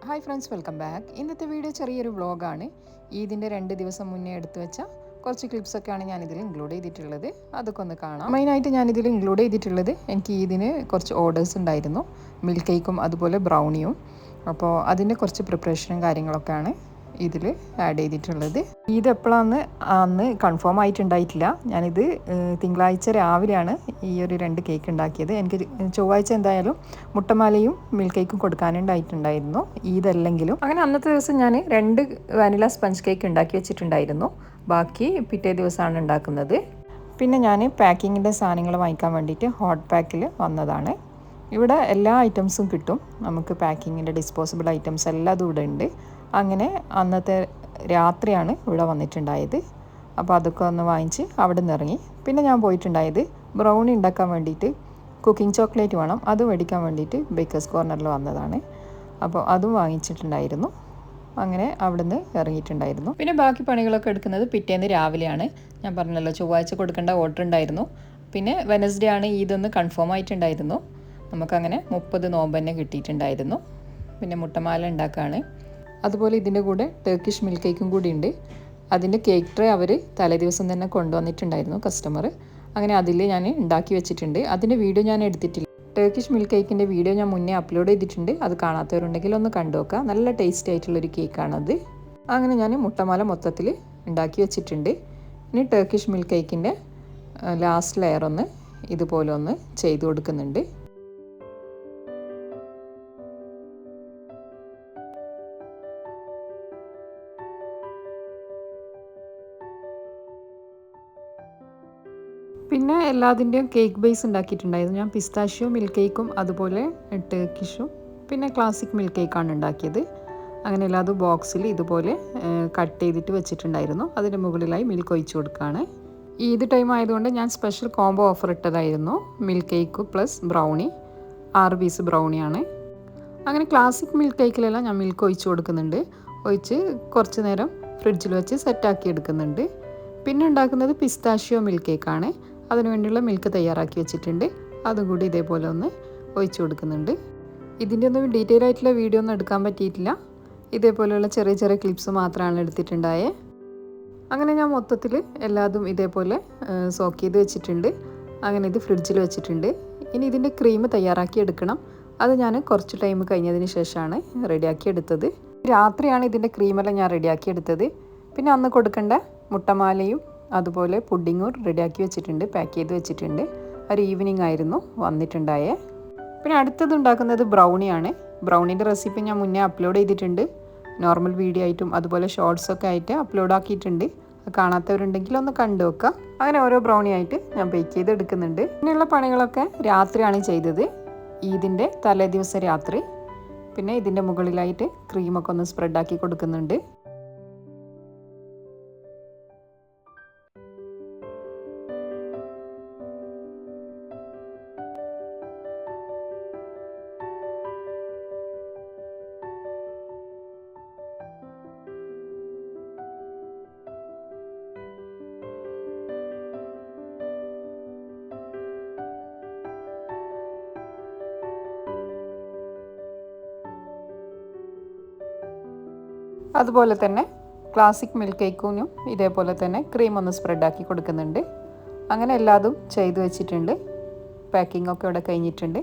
Hi friends, welcome back. ഇന്നത്തെ video ചെറിയൊരു വ്ളോഗാണ്. ഈദിൻ്റെ 2 ദിവസം മുന്നേ എടുത്തു വെച്ച കുറച്ച് ക്ലിപ്സൊക്കെയാണ് ഞാനിതിൽ ഇൻക്ലൂഡ് ചെയ്തിട്ടുള്ളത്. അതൊക്കെ ഒന്ന് കാണാം. മെയിനായിട്ട് ഞാനിതിൽ ഇൻക്ലൂഡ് ചെയ്തിട്ടുള്ളത് എനിക്ക് ഈദിന് കുറച്ച് ഓർഡേഴ്സ് ഉണ്ടായിരുന്നു, മിൽക്ക് കേക്കും അതുപോലെ ബ്രൗണിയും. അപ്പോൾ അതിൻ്റെ കുറച്ച് പ്രിപ്പറേഷനും കാര്യങ്ങളൊക്കെയാണ് ഇതിൽ ആഡ് ചെയ്തിട്ടുള്ളത്. ഈദ് എപ്പോഴാണെന്ന് അന്ന് കൺഫേം ആയിട്ടുണ്ടായിട്ടില്ല. ഞാനിത് തിങ്കളാഴ്ച രാവിലെയാണ് ഈ ഒരു 2 കേക്ക് ഉണ്ടാക്കിയത്. എനിക്ക് ചൊവ്വാഴ്ച എന്തായാലും മുട്ടമാലയും മിൽക്ക് കേക്കും കൊടുക്കാനുണ്ടായിട്ടുണ്ടായിരുന്നു, ഈദല്ലെങ്കിലും. അങ്ങനെ അന്നത്തെ ദിവസം ഞാൻ 2 വാനില സ്പഞ്ച് കേക്ക് ഉണ്ടാക്കി വെച്ചിട്ടുണ്ടായിരുന്നു. ബാക്കി പിറ്റേ ദിവസമാണ് ഉണ്ടാക്കുന്നത്. പിന്നെ ഞാൻ പാക്കിങ്ങിൻ്റെ സാധനങ്ങൾ വാങ്ങിക്കാൻ വേണ്ടിയിട്ട് ഹോട്ട് പാക്കിൽ വന്നതാണ്. ഇവിടെ എല്ലാ ഐറ്റംസും കിട്ടും നമുക്ക്. പാക്കിങ്ങിൻ്റെ ഡിസ്പോസിബിൾ ഐറ്റംസ് എല്ലാതും ഇവിടെ ഉണ്ട്. അങ്ങനെ അന്നത്തെ രാത്രിയാണ് ഇവിടെ വന്നിട്ടുണ്ടായത്. അപ്പോൾ അതൊക്കെ ഒന്ന് വാങ്ങിച്ച് അവിടെ നിന്ന് ഇറങ്ങി. പിന്നെ ഞാൻ പോയിട്ടുണ്ടായത് ബ്രൗണി ഉണ്ടാക്കാൻ വേണ്ടിയിട്ട് കുക്കിംഗ് ചോക്ലേറ്റ് വേണം, അത് മേടിക്കാൻ വേണ്ടിയിട്ട് ബേക്കേഴ്സ് കോർണറിൽ വന്നതാണ്. അപ്പോൾ അതും വാങ്ങിച്ചിട്ടുണ്ടായിരുന്നു. അങ്ങനെ അവിടെ നിന്ന് ഇറങ്ങിയിട്ടുണ്ടായിരുന്നു. പിന്നെ ബാക്കി പണികളൊക്കെ എടുക്കുന്നത് പിറ്റേന്ന് രാവിലെയാണ്. ഞാൻ പറഞ്ഞല്ലോ ചൊവ്വാഴ്ച കൊടുക്കേണ്ട ഓർഡർ ഉണ്ടായിരുന്നു. പിന്നെ വെനസ്ഡേ ആണ് ഇതൊന്ന് കൺഫേം ആയിട്ടുണ്ടായിരുന്നു. നമുക്കങ്ങനെ 30 നോമ്പ് തന്നെ കിട്ടിയിട്ടുണ്ടായിരുന്നു. പിന്നെ മുട്ടമാല ഉണ്ടാക്കുകയാണ്. അതുപോലെ ഇതിൻ്റെ കൂടെ ടർക്കിഷ് മിൽക്ക് കേക്കും കൂടി ഉണ്ട്. അതിൻ്റെ കേക്ക് ട്രേ അവർ തലേദിവസം തന്നെ കൊണ്ടുവന്നിട്ടുണ്ടായിരുന്നു കസ്റ്റമർ. അങ്ങനെ അതിൽ ഞാൻ ഉണ്ടാക്കി വെച്ചിട്ടുണ്ട്. അതിൻ്റെ വീഡിയോ ഞാൻ എടുത്തിട്ടില്ല. ടർക്കിഷ് മിൽക്ക് കേക്കിൻ്റെ വീഡിയോ ഞാൻ മുന്നേ അപ്ലോഡ് ചെയ്തിട്ടുണ്ട്. അത് കാണാത്തവരുണ്ടെങ്കിൽ ഒന്ന് കണ്ടു നോക്കുക. നല്ല ടേസ്റ്റി ആയിട്ടുള്ളൊരു കേക്കാണത്. അങ്ങനെ ഞാൻ മുട്ടമാല മൊത്തത്തിൽ ഉണ്ടാക്കി വെച്ചിട്ടുണ്ട്. ഇനി ടർക്കിഷ് മിൽക്ക് കേക്കിൻ്റെ ലാസ്റ്റ് ലെയർ ഒന്ന് ഇതുപോലെ ഒന്ന് ചെയ്തു കൊടുക്കുന്നുണ്ട്. പിന്നെ എല്ലാതിൻ്റെയും കേക്ക് ബേസ് ഉണ്ടാക്കിയിട്ടുണ്ടായിരുന്നു. ഞാൻ പിസ്താഷ്യോ മിൽക്ക് കേക്കും അതുപോലെ ടർക്കിഷും പിന്നെ ക്ലാസിക് മിൽക്ക് കേക്കാണ് ഉണ്ടാക്കിയത്. അങ്ങനെ എല്ലാതും ബോക്സിൽ ഇതുപോലെ കട്ട് ചെയ്തിട്ട് വെച്ചിട്ടുണ്ടായിരുന്നു. അതിൻ്റെ മുകളിലായി മിൽക്ക് ഒഴിച്ചു കൊടുക്കുകയാണ്. ഈദ് ടൈം ആയതുകൊണ്ട് ഞാൻ സ്പെഷ്യൽ കോംബോ ഓഫർ ഇട്ടതായിരുന്നു. Milk cake plus brownie, 6 piece ബ്രൗണിയാണ്. അങ്ങനെ ക്ലാസിക് മിൽക്ക് കേക്കിലെല്ലാം ഞാൻ മിൽക്ക് ഒഴിച്ചു കൊടുക്കുന്നുണ്ട്. ഒഴിച്ച് കുറച്ച് നേരം ഫ്രിഡ്ജിൽ വെച്ച് സെറ്റാക്കി എടുക്കുന്നുണ്ട്. പിന്നെ ഉണ്ടാക്കുന്നത് പിസ്താഷ്യോ മിൽക്ക് കേക്കാണ്. അതിനു വേണ്ടിയുള്ള മിൽക്ക് തയ്യാറാക്കി വെച്ചിട്ടുണ്ട്. അതും കൂടി ഇതേപോലെ ഒന്ന് ഒഴിച്ചു കൊടുക്കുന്നുണ്ട്. ഇതിൻ്റെ ഒന്നും ഡീറ്റെയിൽ ആയിട്ടുള്ള വീഡിയോ ഒന്നും എടുക്കാൻ പറ്റിയിട്ടില്ല. ഇതേപോലെയുള്ള ചെറിയ ചെറിയ ക്ലിപ്സ് മാത്രമാണ് എടുത്തിട്ടുണ്ടായത്. അങ്ങനെ ഞാൻ മൊത്തത്തിൽ എല്ലാതും ഇതേപോലെ സോക്ക് ചെയ്ത് വെച്ചിട്ടുണ്ട്. അങ്ങനെ ഇത് ഫ്രിഡ്ജിൽ വെച്ചിട്ടുണ്ട്. ഇനി ഇതിൻ്റെ ക്രീം തയ്യാറാക്കി എടുക്കണം. അത് ഞാൻ കുറച്ച് ടൈം കഴിഞ്ഞതിന് ശേഷമാണ് റെഡിയാക്കി എടുത്തത്. രാത്രിയാണ് ഇതിൻ്റെ ക്രീമെല്ലാം ഞാൻ റെഡിയാക്കി എടുത്തത്. പിന്നെ അന്ന് കൊടുക്കേണ്ട മുട്ടമാലയും അതുപോലെ പുഡിങ്ങും റെഡിയാക്കി വെച്ചിട്ടുണ്ട്, പാക്ക് ചെയ്ത് വെച്ചിട്ടുണ്ട്. ഒരു ഈവനിങ് ആയിരുന്നു വന്നിട്ടുണ്ടായേ. പിന്നെ അടുത്തത് ഉണ്ടാക്കുന്നത് ബ്രൗണിയാണ്. ബ്രൗണിൻ്റെ റെസിപ്പി ഞാൻ മുന്നേ അപ്ലോഡ് ചെയ്തിട്ടുണ്ട്. നോർമൽ വീഡിയോ ആയിട്ടും അതുപോലെ ഷോർട്സൊക്കെ ആയിട്ട് അപ്ലോഡ് ആക്കിയിട്ടുണ്ട്. കാണാത്തവരുണ്ടെങ്കിൽ ഒന്ന് കണ്ടു നോക്കുക. അങ്ങനെ ഓരോ ബ്രൗണി ആയിട്ട് ഞാൻ ബേക്ക് ചെയ്ത് എടുക്കുന്നുണ്ട്. പിന്നെയുള്ള പണികളൊക്കെ രാത്രിയാണ് ചെയ്തത്, ഈദിൻ്റെ തലേ ദിവസം രാത്രി. പിന്നെ ഇതിൻ്റെ മുകളിലായിട്ട് ക്രീമൊക്കെ ഒന്ന് സ്പ്രെഡാക്കി കൊടുക്കുന്നുണ്ട്. അതുപോലെ തന്നെ ക്ലാസിക് മിൽക്ക് കേക്കിനും ഇതേപോലെ തന്നെ ക്രീം ഒന്ന് സ്പ്രെഡാക്കി കൊടുക്കുന്നുണ്ട്. അങ്ങനെ എല്ലാതും ചെയ്തു വെച്ചിട്ടുണ്ട്. പാക്കിംഗ് ഒക്കെ ഇവിടെ കഴിഞ്ഞിട്ടുണ്ട്.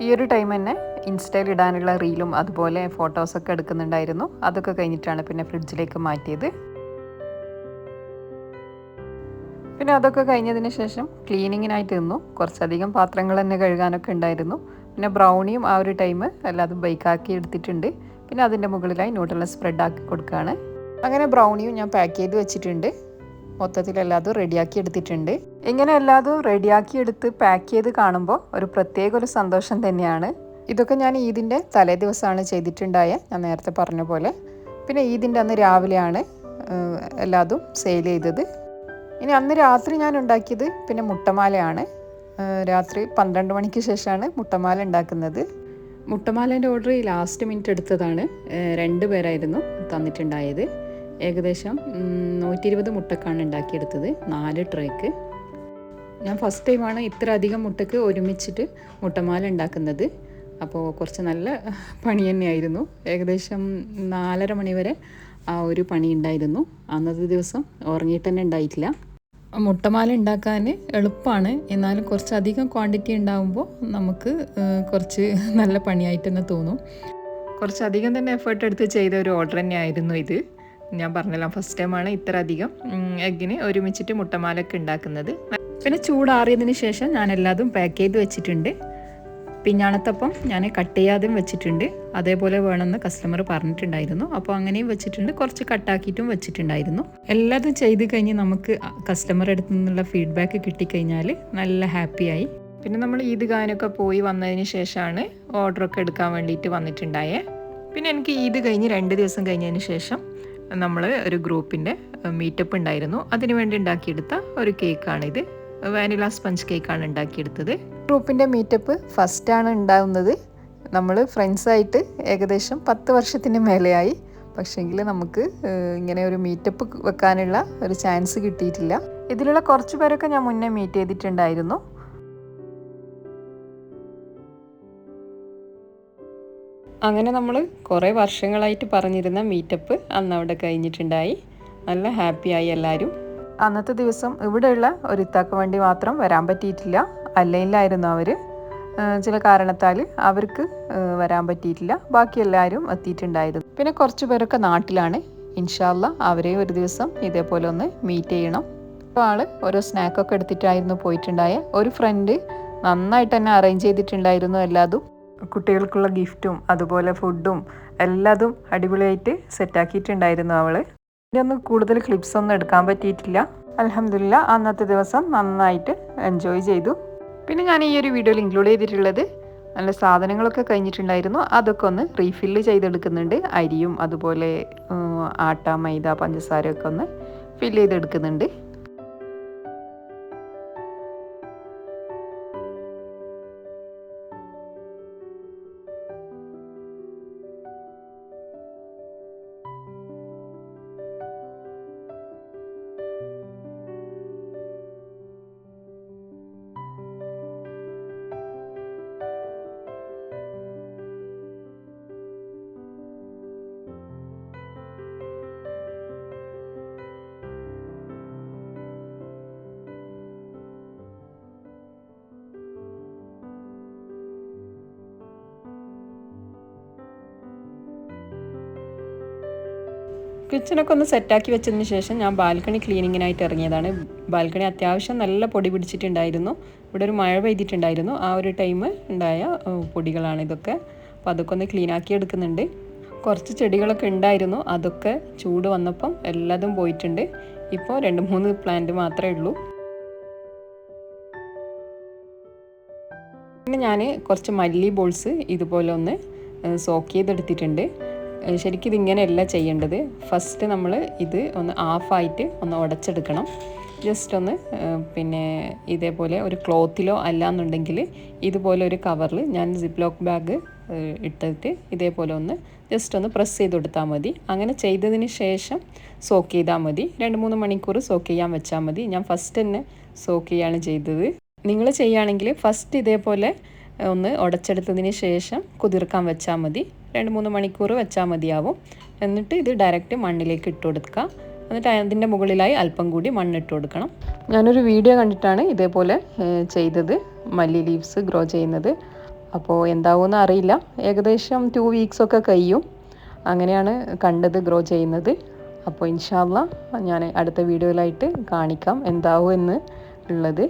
ഈ ഒരു ടൈം തന്നെ ഇൻസ്റ്റയിൽ ഇടാനുള്ള റീലും അതുപോലെ ഫോട്ടോസൊക്കെ എടുക്കുന്നുണ്ടായിരുന്നു. അതൊക്കെ കഴിഞ്ഞിട്ടാണ് പിന്നെ ഫ്രിഡ്ജിലേക്ക് മാറ്റിയത്. പിന്നെ അതൊക്കെ കഴിഞ്ഞതിന് ശേഷം ക്ലീനിങ്ങിനായിട്ട് നിന്നു. കുറച്ചധികം പാത്രങ്ങൾ തന്നെ കഴുകാനൊക്കെ ഉണ്ടായിരുന്നു. പിന്നെ ബ്രൗണിയും ആ ഒരു ടൈം എല്ലാതും ബേക്കാക്കി എടുത്തിട്ടുണ്ട്. പിന്നെ അതിൻ്റെ മുകളിലായി ന്യൂട്രല സ്പ്രെഡ് ആക്കി കൊടുക്കുകയാണ്. അങ്ങനെ ബ്രൗണിയും ഞാൻ പാക്ക് ചെയ്ത് വെച്ചിട്ടുണ്ട്. മൊത്തത്തിൽ എല്ലാതും റെഡിയാക്കി എടുത്തിട്ടുണ്ട്. ഇങ്ങനെ എല്ലാതും റെഡിയാക്കി എടുത്ത് പാക്ക് ചെയ്ത് കാണുമ്പോൾ ഒരു പ്രത്യേക ഒരു സന്തോഷം തന്നെയാണ്. ഇതൊക്കെ ഞാൻ ഈദിൻ്റെ തലേ ദിവസമാണ് ചെയ്തിട്ടുണ്ടായ, ഞാൻ നേരത്തെ പറഞ്ഞ പോലെ. പിന്നെ ഈദിൻ്റെ അന്ന് രാവിലെയാണ് എല്ലാതും സെയിൽ ചെയ്തത്. ഇനി അന്ന് രാത്രി ഞാൻ ഉണ്ടാക്കിയത് പിന്നെ മുട്ടമാലയാണ്. രാത്രി 12 മണിക്ക് ശേഷമാണ് മുട്ടമാല ഉണ്ടാക്കുന്നത്. മുട്ടമാലേൻ്റെ ഓർഡർ ലാസ്റ്റ് മിനിറ്റ് എടുത്തതാണ്. 2 പേരായിരുന്നു തന്നിട്ടുണ്ടായത്. ഏകദേശം 120 മുട്ടക്കാണ് ഉണ്ടാക്കിയെടുത്തത്, 4 ട്രേക്ക്. ഞാൻ ഫസ്റ്റ് ടൈമാണ് ഇത്ര അധികം മുട്ടക്ക് ഒരുമിച്ചിട്ട് മുട്ടമാല ഉണ്ടാക്കുന്നത്. അപ്പോൾ കുറച്ച് നല്ല പണി തന്നെയായിരുന്നു. ഏകദേശം 4:30 മണി വരെ ആ ഒരു പണി ഉണ്ടായിരുന്നു. അന്നത്തെ ദിവസം ഉറങ്ങിയിട്ട് തന്നെ ഉണ്ടായിട്ടില്ല. മുട്ടമാല ഉണ്ടാക്കാൻ എളുപ്പമാണ്, എന്നാലും കുറച്ചധികം ക്വാണ്ടിറ്റി ഉണ്ടാകുമ്പോൾ നമുക്ക് കുറച്ച് നല്ല പണിയായിട്ട് തന്നെ തോന്നും. കുറച്ചധികം തന്നെ എഫേർട്ട് എടുത്ത് ചെയ്ത ഒരു ഓർഡർ തന്നെയായിരുന്നു ഇത്. ഞാൻ പറഞ്ഞല്ലോ, ഫസ്റ്റ് ടൈമാണ് ഇത്ര അധികം എഗ്ഗിന് ഒരുമിച്ചിട്ട് മുട്ടമാലൊക്കെ ഉണ്ടാക്കുന്നത്. പിന്നെ ചൂടാറിയതിന് ശേഷം ഞാൻ എല്ലാതും പാക്ക് ചെയ്ത് വെച്ചിട്ടുണ്ട്. പിഞ്ഞാണത്തപ്പം ഞാൻ കട്ട് ചെയ്യാതെയും വെച്ചിട്ടുണ്ട്. അതേപോലെ വേണമെന്ന് കസ്റ്റമർ പറഞ്ഞിട്ടുണ്ടായിരുന്നു. അപ്പോൾ അങ്ങനെയും വെച്ചിട്ടുണ്ട്, കുറച്ച് കട്ടാക്കിയിട്ടും വെച്ചിട്ടുണ്ടായിരുന്നു. എല്ലാതും ചെയ്ത് കഴിഞ്ഞ് നമുക്ക് കസ്റ്റമറുടെ അടുത്ത് നിന്നുള്ള ഫീഡ്ബാക്ക് കിട്ടിക്കഴിഞ്ഞാൽ നല്ല ഹാപ്പിയായി. പിന്നെ നമ്മൾ ഈദ്ഗാഹിനൊക്കെ പോയി വന്നതിന് ശേഷമാണ് ഓർഡറൊക്കെ എടുക്കാൻ വേണ്ടിയിട്ട് വന്നിട്ടുണ്ടായേ. പിന്നെ എനിക്ക് ഈദ് കഴിഞ്ഞ് 2 ദിവസം കഴിഞ്ഞതിന് ശേഷം നമ്മൾ ഒരു ഗ്രൂപ്പിൻ്റെ മീറ്റപ്പ് ഉണ്ടായിരുന്നു. അതിനു വേണ്ടി ഉണ്ടാക്കിയെടുത്ത ഒരു കേക്കാണിത്. വാനില സ്പഞ്ച് കേക്കാണ് ഉണ്ടാക്കിയെടുത്തത്. ഗ്രൂപ്പിൻ്റെ മീറ്റപ്പ് ഫസ്റ്റാണ് ഉണ്ടാകുന്നത്. നമ്മൾ ഫ്രണ്ട്സായിട്ട് ഏകദേശം 10 വർഷത്തിന് മേലെയായി. പക്ഷേങ്കിൽ നമുക്ക് ഇങ്ങനെ ഒരു മീറ്റപ്പ് വെക്കാനുള്ള ഒരു ചാൻസ് കിട്ടിയിട്ടില്ല. ഇതിലുള്ള കുറച്ച് പേരൊക്കെ ഞാൻ മുന്നേ മീറ്റ് ചെയ്തിട്ടുണ്ടായിരുന്നു. അങ്ങനെ നമ്മൾ കുറേ വർഷങ്ങളായിട്ട് പറഞ്ഞിരുന്ന മീറ്റപ്പ് അന്ന് അവിടെ കഴിഞ്ഞിട്ടുണ്ടായി. നല്ല ഹാപ്പിയായി എല്ലാവരും. അന്നത്തെ ദിവസം ഇവിടെയുള്ള ഒരു ഇത്താക്ക് വേണ്ടി മാത്രം വരാൻ പറ്റിയിട്ടില്ല. അല്ലയിലായിരുന്നു അവർ. ചില കാരണത്താൽ അവർക്ക് വരാൻ പറ്റിയിട്ടില്ല. ബാക്കി എല്ലാവരും എത്തിയിട്ടുണ്ടായിരുന്നു. പിന്നെ കുറച്ച് പേരൊക്കെ നാട്ടിലാണ്. ഇൻഷാ അല്ലാഹ് അവരെയും ഒരു ദിവസം ഇതേപോലെ ഒന്ന് മീറ്റ് ചെയ്യണം. ആൾ ഓരോ സ്നാക്കൊക്കെ എടുത്തിട്ടായിരുന്നു പോയിട്ടുണ്ടായ. ഒരു ഫ്രണ്ട് നന്നായിട്ട് തന്നെ അറേഞ്ച് ചെയ്തിട്ടുണ്ടായിരുന്നു എല്ലാതും. കുട്ടികൾക്കുള്ള ഗിഫ്റ്റും അതുപോലെ ഫുഡും എല്ലാതും അടിപൊളിയായിട്ട് സെറ്റാക്കിയിട്ടുണ്ടായിരുന്നു അവൾ. ഇതിനൊന്നും കൂടുതൽ ക്ലിപ്സ് ഒന്നും എടുക്കാൻ പറ്റിയിട്ടില്ല. അൽഹംദുലില്ലാ അന്നത്തെ ദിവസം നന്നായിട്ട് എൻജോയ് ചെയ്തു. പിന്നെ ഞാൻ ഈ ഒരു വീഡിയോയിൽ ഇൻക്ലൂഡ് ചെയ്തിട്ടുള്ളത് നല്ല സാധനങ്ങളൊക്കെ കഴിഞ്ഞിട്ടുണ്ടായിരുന്നു. അതൊക്കെ ഒന്ന് റീഫില്ല് ചെയ്തെടുക്കുന്നുണ്ട്. അരിയും അതുപോലെ ആട്ട, മൈദ, പഞ്ചസാരയൊക്കെ ഒന്ന് ഫില്ല് ചെയ്തെടുക്കുന്നുണ്ട്. കിച്ചണൊക്കെ ഒന്ന് സെറ്റാക്കി വെച്ചതിന് ശേഷം ഞാൻ ബാൽക്കണി ക്ലീനിങ്ങിനായിട്ട് ഇറങ്ങിയതാണ്. ബാൽക്കണി അത്യാവശ്യം നല്ല പൊടി പിടിച്ചിട്ടുണ്ടായിരുന്നു. ഇവിടെ ഒരു മഴ പെയ്തിട്ടുണ്ടായിരുന്നു. ആ ഒരു ടൈം ഉണ്ടായ പൊടികളാണ് ഇതൊക്കെ. അപ്പോൾ അതൊക്കെ ഒന്ന് ക്ലീനാക്കി എടുക്കുന്നുണ്ട്. കുറച്ച് ചെടികളൊക്കെ ഉണ്ടായിരുന്നു. അതൊക്കെ ചൂട് വന്നപ്പം എല്ലാതും പോയിട്ടുണ്ട്. ഇപ്പോൾ 2-3 പ്ലാന്റ് മാത്രമേ ഉള്ളൂ. പിന്നെ ഞാൻ കുറച്ച് മല്ലി ബോൾസ് ഇതുപോലെ ഒന്ന് സോക്ക് ചെയ്തെടുത്തിട്ടുണ്ട്. ശരിക്കും ഇതിങ്ങനെയല്ല ചെയ്യേണ്ടത്. ഫസ്റ്റ് നമ്മൾ ഇത് ഒന്ന് ഹാഫായിട്ട് ഒന്ന് ഉടച്ചെടുക്കണം. ജസ്റ്റ് ഒന്ന് പിന്നെ ഇതേപോലെ ഒരു ക്ലോത്തിലോ അല്ലാന്നുണ്ടെങ്കിൽ ഇതുപോലെ ഒരു കവറിൽ ഞാൻ സിപ്പ് ലോക്ക് ബാഗ് ഇട്ടിട്ട് ഇതേപോലെ ഒന്ന് ജസ്റ്റ് ഒന്ന് പ്രസ് ചെയ്ത് കൊടുത്താൽ മതി. അങ്ങനെ ചെയ്തതിന് ശേഷം സോക്ക് ചെയ്താൽ മതി. 2-3 മണിക്കൂർ സോക്ക് ചെയ്യാൻ വെച്ചാൽ മതി. ഞാൻ ഫസ്റ്റ് തന്നെ സോക്ക് ചെയ്യാണ് ചെയ്തത്. നിങ്ങൾ ചെയ്യുകയാണെങ്കിൽ ഫസ്റ്റ് ഇതേപോലെ ഒന്ന് ഉടച്ചെടുത്തതിന് ശേഷം കുതിർക്കാൻ വെച്ചാൽ മതി. 2-3 മണിക്കൂർ വെച്ചാൽ മതിയാവും. എന്നിട്ട് ഇത് ഡയറക്റ്റ് മണ്ണിലേക്ക് ഇട്ട് കൊടുക്കുക. എന്നിട്ട് അതിൻ്റെ മുകളിലായി അല്പം കൂടി മണ്ണിട്ട് കൊടുക്കണം. ഞാനൊരു വീഡിയോ കണ്ടിട്ടാണ് ഇതേപോലെ ചെയ്തത്, മല്ലി ലീവ്സ് ഗ്രോ ചെയ്യുന്നത്. അപ്പോൾ എന്താവുമെന്ന് അറിയില്ല. ഏകദേശം 2 വീക്സൊക്കെ കഴിയും. അങ്ങനെയാണ് കണ്ടത് ഗ്രോ ചെയ്യുന്നത്. അപ്പോൾ ഇൻഷാ അല്ലാഹ് ഞാൻ അടുത്ത വീഡിയോയിലായിട്ട് കാണിക്കാം എന്താവും എന്ന് ഉള്ളത്.